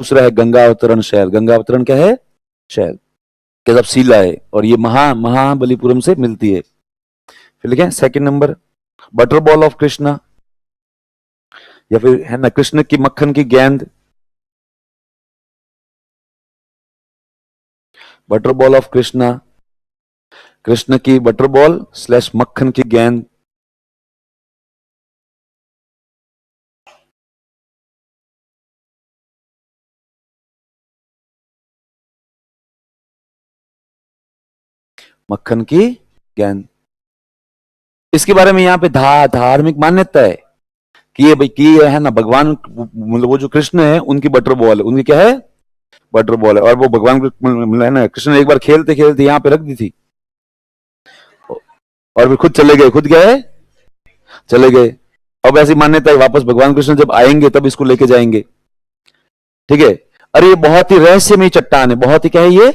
दूसरा है गंगा अवतरण शहर। गंगा अवतरण क्या है? शहर के सब शीला है और ये महाबलीपुरम से मिलती है। फिर लिखें second number butter ball of Krishna, या फिर है ना कृष्ण की मक्खन की गेंद। Butter ball of Krishna, Krishna की बटर बॉल स्लैश मक्खन की गेंद। मक्खन की गेंद, इसके बारे में यहाँ पे धार्मिक मान्यता है कि ये भाई की है ना भगवान, मतलब वो जो कृष्ण है उनकी बटर बॉल है, उनकी क्या है? बटर बॉल है। और वो भगवान है ना कृष्ण ने एक बार खेलते खेलते यहाँ पे रख दी थी और फिर खुद चले गए, खुद गए चले गए। अब ऐसी मान्यता है वापस भगवान कृष्ण जब आएंगे तब इसको लेके जाएंगे। ठीक है। अरे ये बहुत ही रहस्यमय चट्टान है, बहुत ही क्या है ये?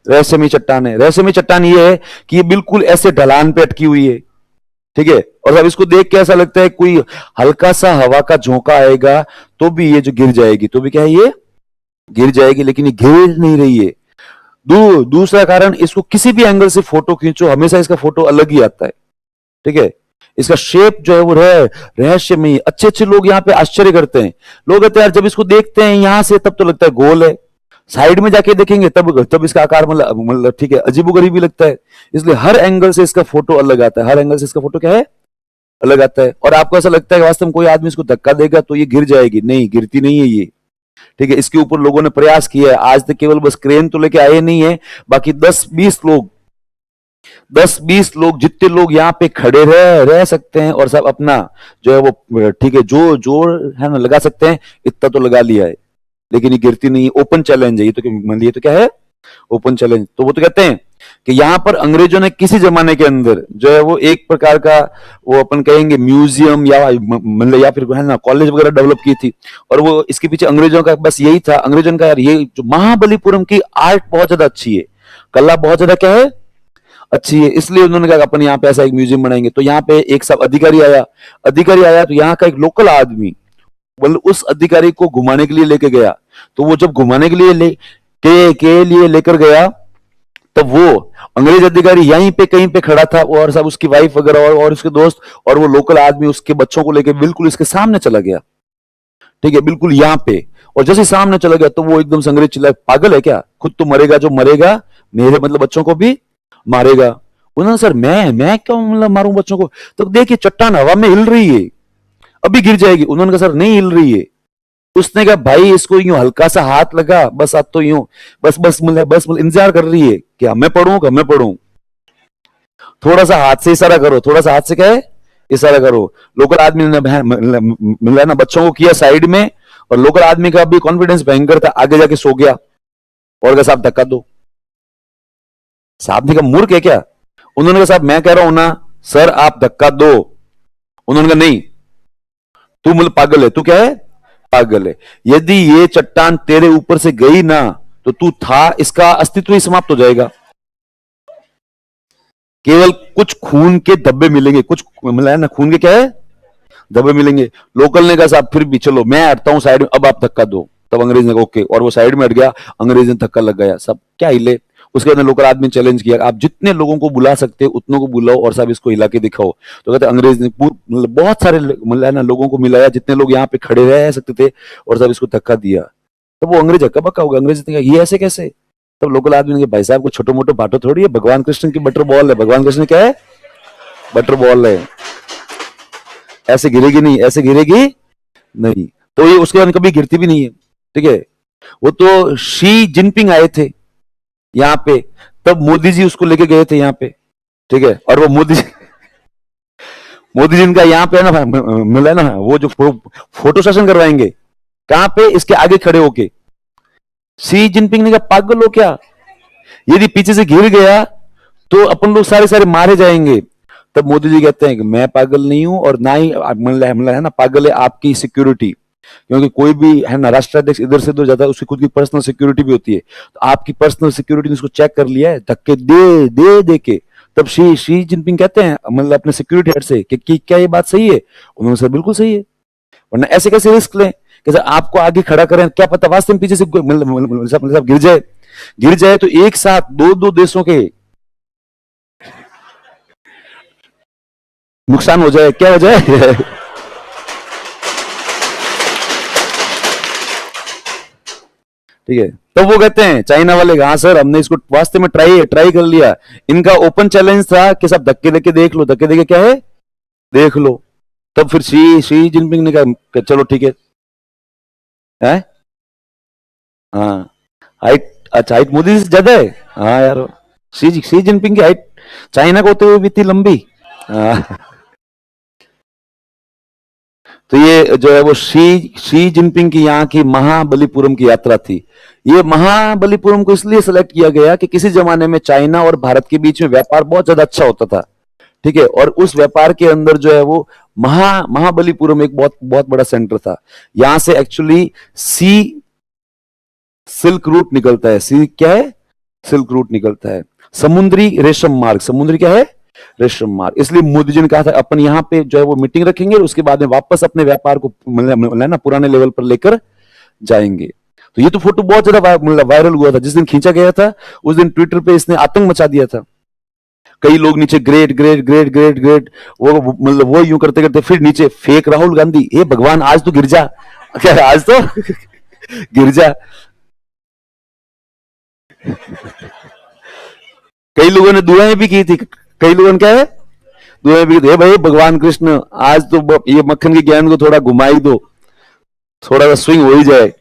रहस्यमय चट्टान है। रहस्यमय चट्टान ये है कि ये बिल्कुल ऐसे ढलान पे अटकी हुई है। ठीक है। और अब इसको देख के ऐसा लगता है कोई हल्का सा हवा का झोंका आएगा तो भी ये जो गिर जाएगी, तो भी क्या है ये? गिर जाएगी। लेकिन ये गिर नहीं रही है। दूसरा कारण, इसको किसी भी एंगल से फोटो खींचो हमेशा इसका फोटो अलग ही आता है। ठीक है। इसका शेप जो है वो रहस्यमय। अच्छे अच्छे लोग यहाँ पे आश्चर्य करते हैं। लोग कहते हैं यार जब इसको देखते हैं यहां से तब तो लगता है गोल है, साइड में जाके देखेंगे तब इसका आकार मतलब ठीक है अजीबोगरीब भी लगता है। इसलिए हर एंगल से इसका फोटो अलग आता है, हर एंगल से इसका फोटो क्या है? अलग आता है। और आपको ऐसा लगता है कि वास्तव में कोई आदमी इसको धक्का देगा तो ये गिर जाएगी, नहीं गिरती नहीं है ये। ठीक है। इसके ऊपर लोगों ने प्रयास किया है, आज तक केवल बस क्रेन तो लेके आए नहीं है, बाकी 10-20 लोग जितने लोग यहाँ पे खड़े रह सकते हैं और सब अपना जो है वो ठीक है जो जोर है ना लगा सकते हैं इतना तो लगा लिया है, लेकिन ये गिरती नहीं है। ओपन चैलेंज है ये तो क्या है? Open challenge. तो वो तो कहते हैं कि यहाँ पर अंग्रेजों ने किसी जमाने के अंदर जो है वो एक प्रकार का वो अपन कहेंगे म्यूजियम या मतलब या फिर है ना कॉलेज वगैरह डेवलप की थी। और वो इसके पीछे अंग्रेजों का बस यही था, अंग्रेजों का यार ये जो महाबलीपुरम की आर्ट बहुत ज्यादा अच्छी है, कला बहुत ज्यादा क्या है? अच्छी है। इसलिए उन्होंने कहा अपन यहाँ पे ऐसा एक म्यूजियम बनाएंगे। तो यहाँ पे एक सब अधिकारी आया तो यहाँ का एक लोकल आदमी मतलब उस अधिकारी को घुमाने के लिए लेके गया। तो वो जब घुमाने के लिए लेकर गया तब वो अंग्रेज अधिकारी यहीं पे कहीं पे खड़ा था और सब उसकी वाइफ वगैरह और उसके दोस्त और वो लोकल आदमी उसके बच्चों को लेकर बिल्कुल इसके सामने चला गया। ठीक है, बिल्कुल यहाँ पे। और जैसे सामने चला गया तो वो एकदम से अंग्रेज चिल्लाए, पागल है क्या? खुद तो मरेगा, जो मरेगा मेरे मतलब बच्चों को भी मारेगा। उन्होंने सर मैं क्यों मतलब मारूं बच्चों को? तो देखिए चट्टान हवा में हिल रही है, अभी गिर जाएगी। उन्होंने कहा सर नहीं हिल रही है। उसने कहा भाई इसको यूं हल्का सा हाथ लगा, बस अब तो यूं बस इंतजार कर रही है कि मैं पढ़ूं। थोड़ा सा हाथ से इशारा करो, थोड़ा सा हाथ से क्या है? इशारा करो। लोकल आदमी ने मिला ना बच्चों को किया साइड में, और लोकल आदमी का भी कॉन्फिडेंस भयंकर था, आगे जाके सो गया और कहा साहब धक्का दो। साहब ने कहा मूर्ख है क्या? उन्होंने कहा साहब मैं कह रहा हूं ना सर आप धक्का दो। उन्होंने कहा नहीं तू मतलब पागल है, तू क्या है? पागल है। यदि ये चट्टान तेरे ऊपर से गई ना तो तू था, इसका अस्तित्व ही समाप्त हो जाएगा। केवल कुछ खून के धब्बे मिलेंगे, कुछ मिला है ना खून के क्या है? धब्बे मिलेंगे। लोकल ने कहा साहब फिर भी चलो मैं हटता हूं साइड में, अब आप धक्का दो। तब अंग्रेज ने कहा ओके, और वो साइड में हट गया। अंग्रेज ने धक्का लग गया, सब क्या हिले। उसके बाद लोकल आदमी चैलेंज किया आप जितने लोगों को बुला सकते हो उतनों को बुलाओ और सब इसको हिला के दिखाओ। तो कहते अंग्रेज ने मतलब बहुत सारे मतलब ना लोगों को मिलाया जितने लोग यहाँ पे खड़े रह सकते थे और सब इसको धक्का दिया। तब वो अंग्रेज हक्का बक्का हो गया। अंग्रेज ने कहा ये ऐसे कैसे? तब लोकल आदमी ने कहा भाई साहब को छोटे मोटे बाटो थोड़ी है, भगवान कृष्ण की बटर बॉल है। भगवान कृष्ण क्या है? बटर बॉल है। ऐसे गिरेगी नहीं, ऐसे गिरेगी नहीं। तो ये उसके बाद कभी गिरती भी नहीं है। ठीक है। वो तो शी जिनपिंग आए थे यहाँ पे, तब मोदी जी उसको लेके गए थे यहाँ पे। ठीक है। और वो मोदी जी का यहाँ पे है ना मिला ना वो जो फोटो सेशन करवाएंगे कहां पे? इसके आगे खड़े होके। शी जिनपिंग ने कहा पागल हो क्या? यदि पीछे से गिर गया तो अपन लोग सारे मारे जाएंगे। तब मोदी जी कहते हैं कि मैं पागल नहीं हूं और ना ही हमला है ना पागल है आपकी सिक्योरिटी, क्योंकि कोई भी है ना राष्ट्राध्यक्ष इधर से उधर जाता है उसकी खुद की पर्सनल सिक्योरिटी भी होती है। तो आपकी पर्सनल सिक्योरिटी ने उसको चेक कर लिया है धक्के दे के। तब शी जिनपिंग कहते हैं मतलब अपने सिक्योरिटी हेड से कि क्या ये बात सही है? उन्होंने सर बिल्कुल सही है, वरना ऐसे कैसे रिस्क लें कि सर आपको आगे खड़ा करें, क्या पता वास्तव में पीछे से मतलब गिर जाए तो एक साथ दो दो देशों के नुकसान हो जाए, क्या हो जाए ठीक है। तब वो कहते हैं चाइना वाले, हाँ सर हमने इसको वास्तव में ट्राई ट्राई कर लिया। इनका ओपन चैलेंज था कि सब धक्के धक्के देख लो, धक्के धक्के क्या है देख लो। तब फिर शी जिनपिंग ने कहा चलो ठीक है। हाँ हाइट, अच्छा हाइट मोदी से ज्यादा है। हाँ यार, शी जिनपिंग की हाइट चाइना को होते हुए भी इतनी लंबी। हाँ, तो ये जो है वो शी जिनपिंग की यहाँ की महाबलीपुरम की यात्रा थी। ये महाबलीपुरम को इसलिए सेलेक्ट किया गया कि किसी जमाने में चाइना और भारत के बीच में व्यापार बहुत ज्यादा अच्छा होता था, ठीक है। और उस व्यापार के अंदर जो है वो महाबलीपुरम एक बहुत बहुत बड़ा सेंटर था। यहां से एक्चुअली सी सिल्क रूट निकलता है। सी क्या है, सिल्क रूट निकलता है। समुद्री रेशम मार्ग, समुद्री क्या है रेशम मार्ग। इसलिए मोदी जी ने कहा था अपन यहाँ पे जो है वो मीटिंग रखेंगे और उसके बाद में वापस अपने व्यापार को ना पुराने लेवल पर लेकर जाएंगे। तो ये तो फोटो बहुत ज्यादा वायरल हुआ था। जिस दिन खींचा गया था उस दिन ट्विटर पे इसने आतंक मचा दिया था। कई लोग नीचे great great great great great, वो मतलब वो यूं करते करते फिर नीचे फेक राहुल गांधी, हे भगवान आज तो गिर जा, क्या आज तो गिर जा। कई लोगों ने दुआएं भी की थी, कई लोगों ने क्या है दुआएं भी की थी, भाई भगवान कृष्ण आज तो ये मक्खन के ज्ञान को थोड़ा घुमाई दो, थोड़ा सा स्विंग हो ही जाए।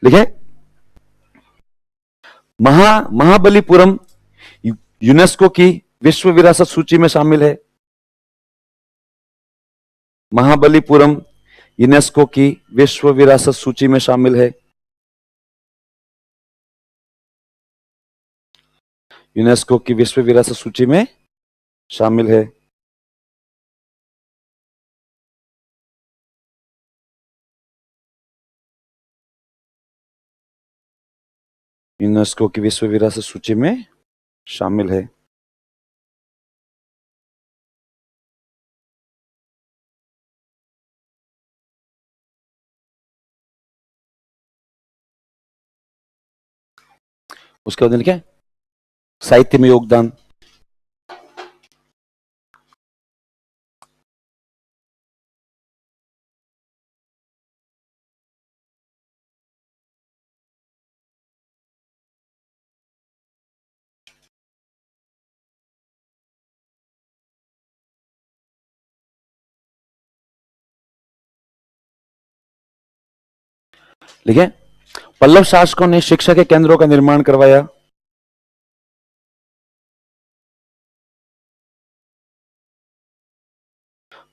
लिखे महाबलीपुरम यूनेस्को की विश्व विरासत सूची में शामिल है। महाबलीपुरम यूनेस्को की विश्व विरासत सूची में शामिल है। यूनेस्को की विश्व विरासत सूची में शामिल है। यूनेस्को की विश्व विरासत सूची में शामिल है। उसके बाद क्या साहित्य में योगदान, लिखे पल्लव शासकों ने शिक्षा के केंद्रों का निर्माण करवाया।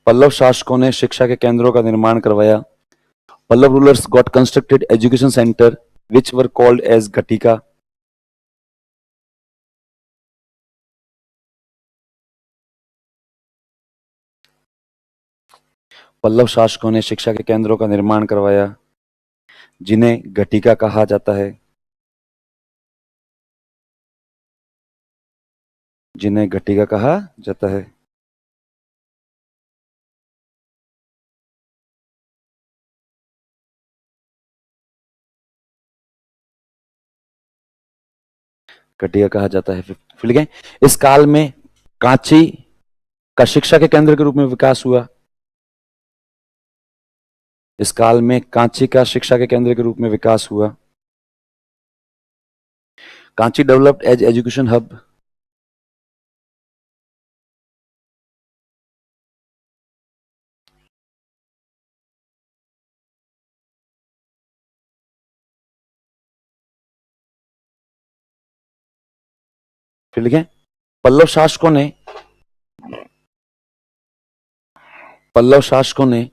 पल्लव शासकों ने शिक्षा के केंद्रों का निर्माण करवाया। Pallava rulers got constructed education centre which were called as ghatika. Pallava शासकों ने शिक्षा के केंद्रों का निर्माण करवाया जिन्हें घटिका कहा जाता है। जिन्हें घटिका कहा जाता है। घटिका कहा जाता है। फिर लिखें इस काल में कांची का शिक्षा के केंद्र के रूप में विकास हुआ। इस काल में कांची का शिक्षा के केंद्र के रूप में विकास हुआ। Kanchi developed as education hub. फिर लिखें पल्लव शासकों ने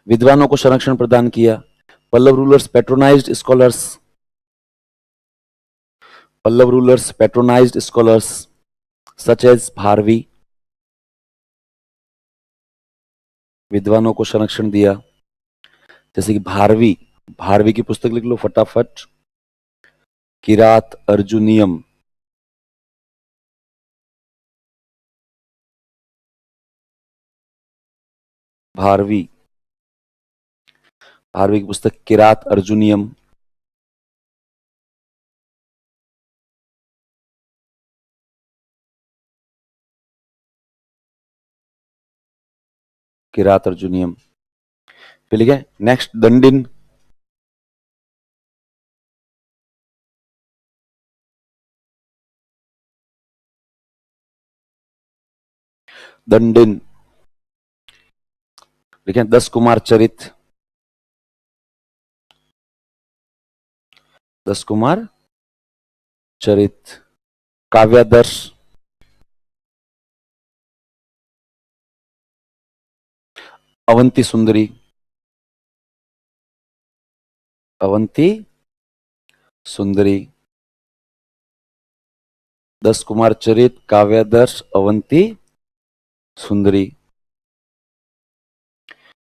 विद्वानों को संरक्षण प्रदान किया। Pallava rulers patronised scholars. Pallava rulers patronised scholars such as Bharavi. विद्वानों को संरक्षण दिया जैसे कि भारवी। भारवी की पुस्तक लिख लो फटाफट, किरात अर्जुनियम। भारवी भारवी की पुस्तक किरात अर्जुनियम, किरात अर्जुनियम। फिर लिखे नेक्स्ट दंडिन, दंडिन। लिखे 10 कुमार चरित, 10 कुमार चरित। काव्यादर्श, अवंती सुंदरी, अवंती सुंदरी। 10 कुमार चरित, काव्यादर्श, अवंती सुंदरी।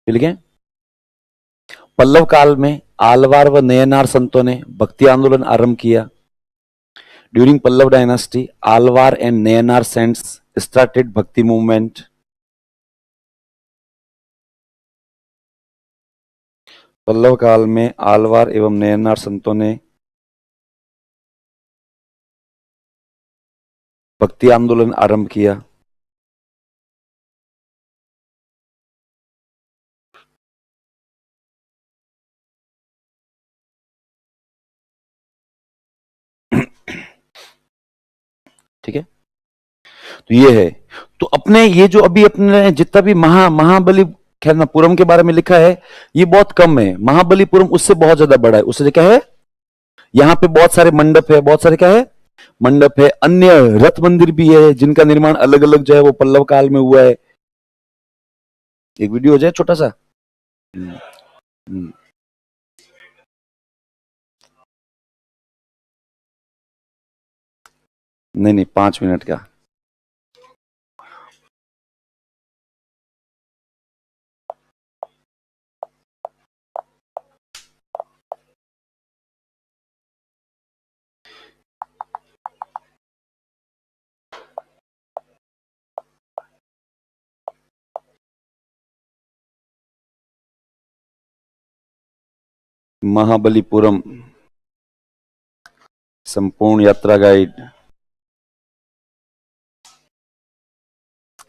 मिल गए। पल्लव काल में आलवार व नयनार संतों ने भक्ति आंदोलन आरंभ किया। During Pallava dynasty Alvar and Nayanar saints started bhakti movement. Pallava काल में आलवार एवं नयनार संतों ने भक्ति आंदोलन आरंभ किया। ठीक है, तो ये है। तो अपने ये जो अभी अपने जितना भी महाबलीपुरम के बारे में लिखा है ये बहुत कम है। महाबलीपुरम उससे बहुत ज्यादा बड़ा है। उससे क्या है, यहाँ पे बहुत सारे मंडप है, बहुत सारे क्या है मंडप है, अन्य रथ मंदिर भी है जिनका निर्माण अलग अलग जो है वो पल्लव काल में हुआ है। एक वीडियो हो जाए छोटा सा। हम्म, हम्म। नहीं नहीं 5 मिनट का। महाबलीपुरम संपूर्ण यात्रा गाइड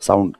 साउंड